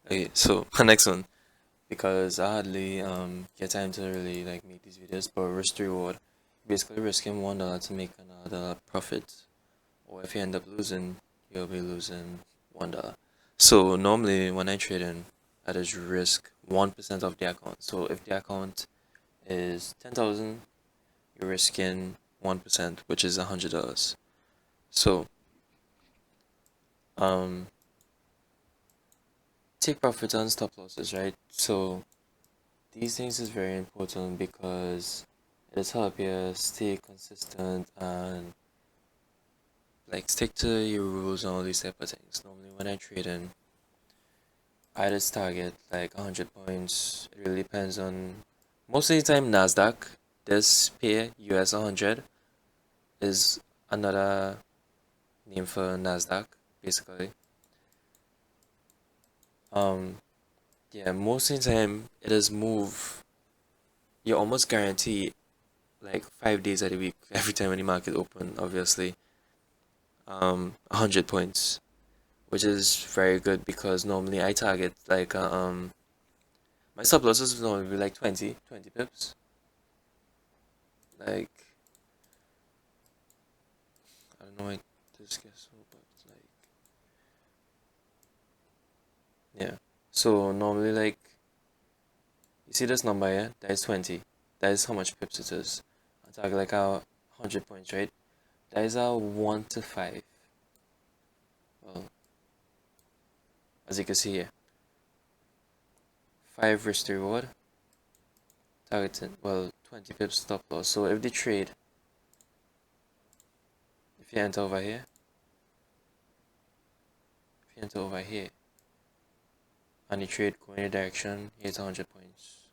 Okay, so my next one, because I hardly get time to really like make these videos, but risk to reward, basically risking $1 to make another profit, or if you end up losing, you'll be losing $1. So normally when I trade in, I just risk 1% of the account. So if the account is 10,000, you're risking 1%, which is $100. So um take profits and stop losses, right? So these things is very important because it's help you stay consistent and like stick to your rules and all these type of things. Normally when I trade in, I just target like 100 points. It really depends on most of the time Nasdaq. This pair US 100 is another name for Nasdaq basically. Um yeah, most of the time it is move. You almost guarantee like 5 days of the week every time any market open obviously 100 points, which is very good because normally I target like my stop losses would normally be like 20 pips. Like I don't know why this gets so, but like yeah. So normally like you see this number here, that is 20. That is how much pips it is. I target like a 100 points, right? That is a 1 to 5. Well, as you can see here, 5 risk to reward, targeting, well, 20 pips stop loss. So if the trade, if you enter over here, if you enter over here, and the trade go in your direction, here's 100 points,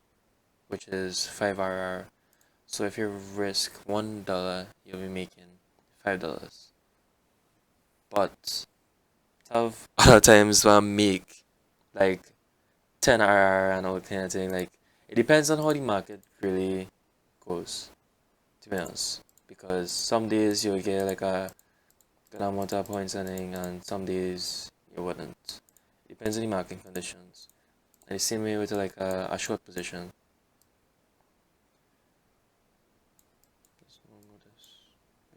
which is 5 RR. So if you risk $1, you'll be making $5. But have other times I make like 10 RR and all kind of thing. Like it depends on how the market really goes, to be honest. Because some days you'll get like a good amount of points and some days you wouldn't. Depends on the market conditions. And the same way with like a short position.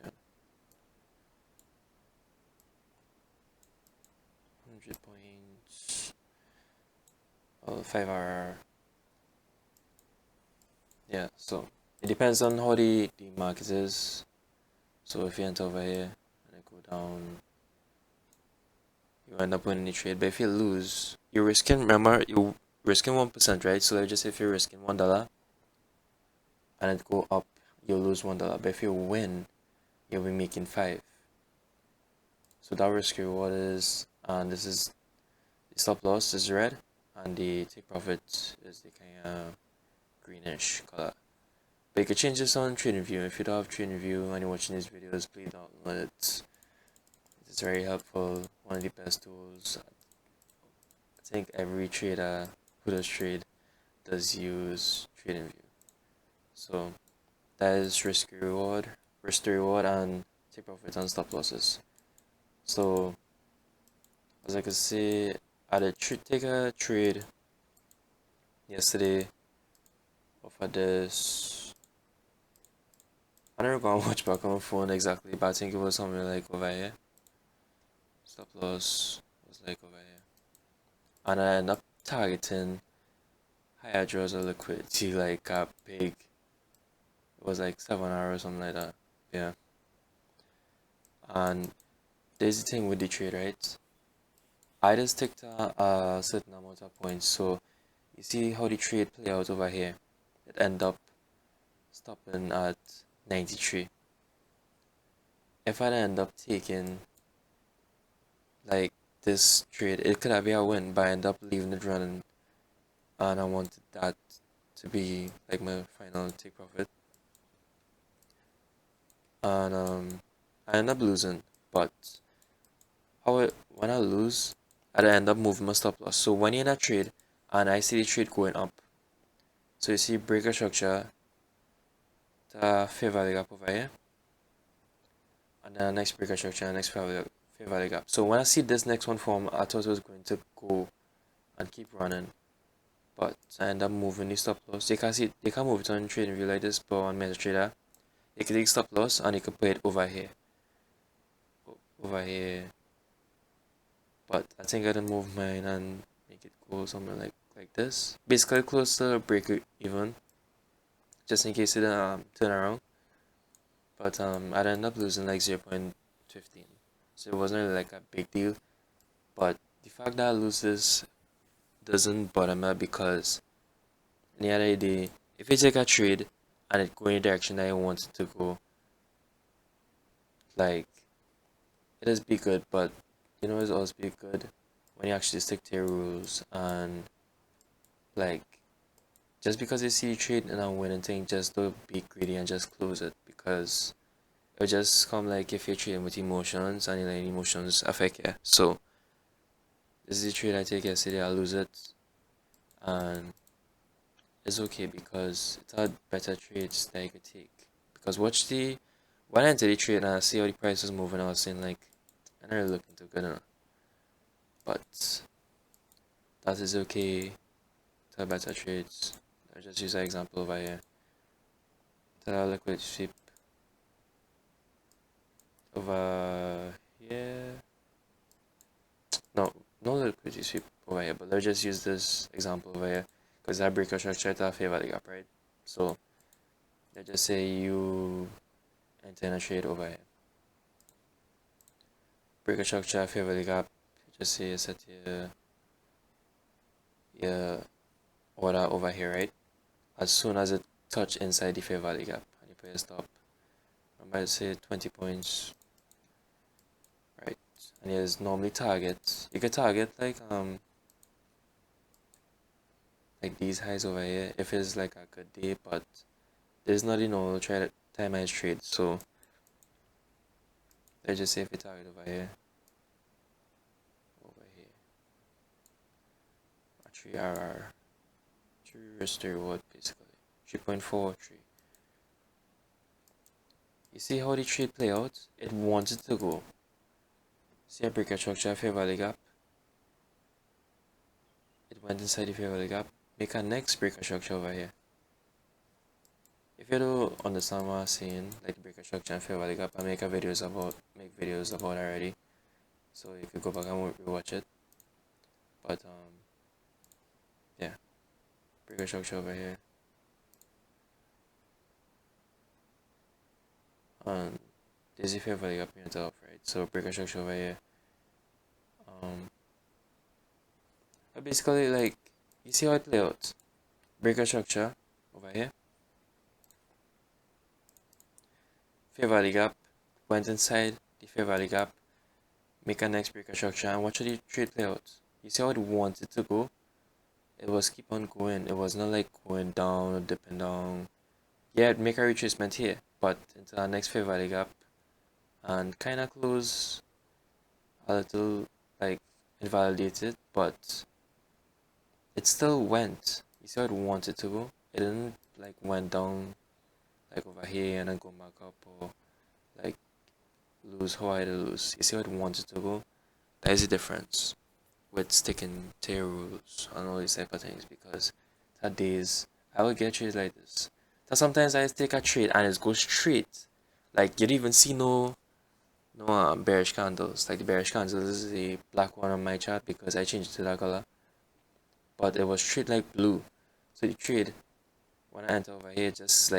Yeah, 100 points. Well, 5 RR. Yeah, so it depends on how the market is. So if you enter over here and I go down, you end up winning the trade. But if you lose, you're risking, remember, you're risking 1%, right? So let's just say if you're risking $1 and it go up, you'll lose $1. But if you win, you'll be making 5. So that risk reward is, and this is the stop loss is red, and the take profit is the kind of greenish color. But you can change this on TradingView. If you don't have TradingView and you're watching these videos, please download it. It's very helpful. One of the best tools. I think every trader who does trade does use TradingView. So that is risk to reward, and take profits and stop losses. So as I can see, I did take a trade yesterday of this. I don't remember how much back on my phone exactly, but I think it was something like over here. Stop loss was like over here. And I ended up targeting higher draws of liquidity, like a big, it was like 7 hours or something like that. Yeah. And there's the thing with the trade, right? I just ticked a certain amount of points. So you see how the trade play out over here. It end up stopping at 93. If I end up taking like this trade, it could have been a win, but I end up leaving it running, and I wanted that to be like my final take profit. And I end up losing, but when I lose, I end up moving my stop loss. So when you're in a trade and I see the trade going up, so you see breaker structure, the fair value gap over here, and then the next breaker structure, and next fair value gap. So when I see this next one form, I thought it was going to go and keep running. But I end up moving the stop loss. You can see they can move it on trading view like this, but on MetaTrader, you can take stop loss and you can put it over here. Over here. But I think I didn't move mine and make it go somewhere like this. Basically close to break even. Just in case it turn around. But I'd end up losing like 0.15. So it wasn't really like a big deal. But the fact that I lose this doesn't bother me because in the other day, if you take a trade and it go in the direction that you want it to go, like it is be good, but you know it's always be good when you actually stick to your rules and like just because you see you trade and I'm winning thing, just don't be greedy and just close it because it'll just come like if you're trading with emotions and like emotions affect you. So this is the trade I take yesterday, I lose it and it's okay because it's had better trades that you could take. Because when I entered the trade and I see how the price was moving, I was saying like I'm not really looking too good enough. But that is okay to have better trades. I just use an example over here. The liquidity sweep over here. No liquidity sweep over here, but let's just use this example over here because that breaker structure to favor the gap, right? So let's just say you enter in a trade over here. Breaker structure favor the gap. Just say you set your order over here, right? As soon as it touch inside the fair value gap and you put a stop, I might say 20 points, right? And there's normally targets. You could target like these highs over here if it's like a good day, but there's not time I trade. So let's just say if you target over here, a 3 RR, 3 risk reward basically, 3.43. You see how the trade play out? It wanted to go. See a breaker structure fair value gap. It went inside the fair value gap. Make a next breaker structure over here. If you don't understand what I'm saying, like breaker structure and fair value gap, I make videos about already. So you could go back and rewatch it. But yeah. Breaker structure over here. And there's a fair value gap in the top, right? So breaker structure over here. But basically like you see how it play out. Breaker structure over here. Fair value gap, went inside the fair value gap, make a next breaker structure and watch the trade play out. You see how it wanted to go? It was keep on going. It was not like going down or dipping down. Yeah, it'd make a retracement here, but into our next fair value gap and kinda close a little like invalidated, but it still went. You see how it wanted to go? It didn't like went down like over here and then go back up or like lose how I lose. You see how it wanted to go? That is the difference with sticking to your rules and all these type of things because that days I will get trades like this. That sometimes I take a trade and it goes straight. Like you don't even see no bearish candles. Like the bearish candles is the black one on my chart because I changed it to that color. But it was straight like blue. So the trade when I enter over here just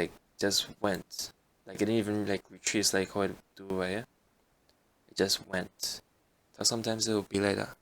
went. Like it didn't even like retrace like how it do over here. It just went. So sometimes it will be like that.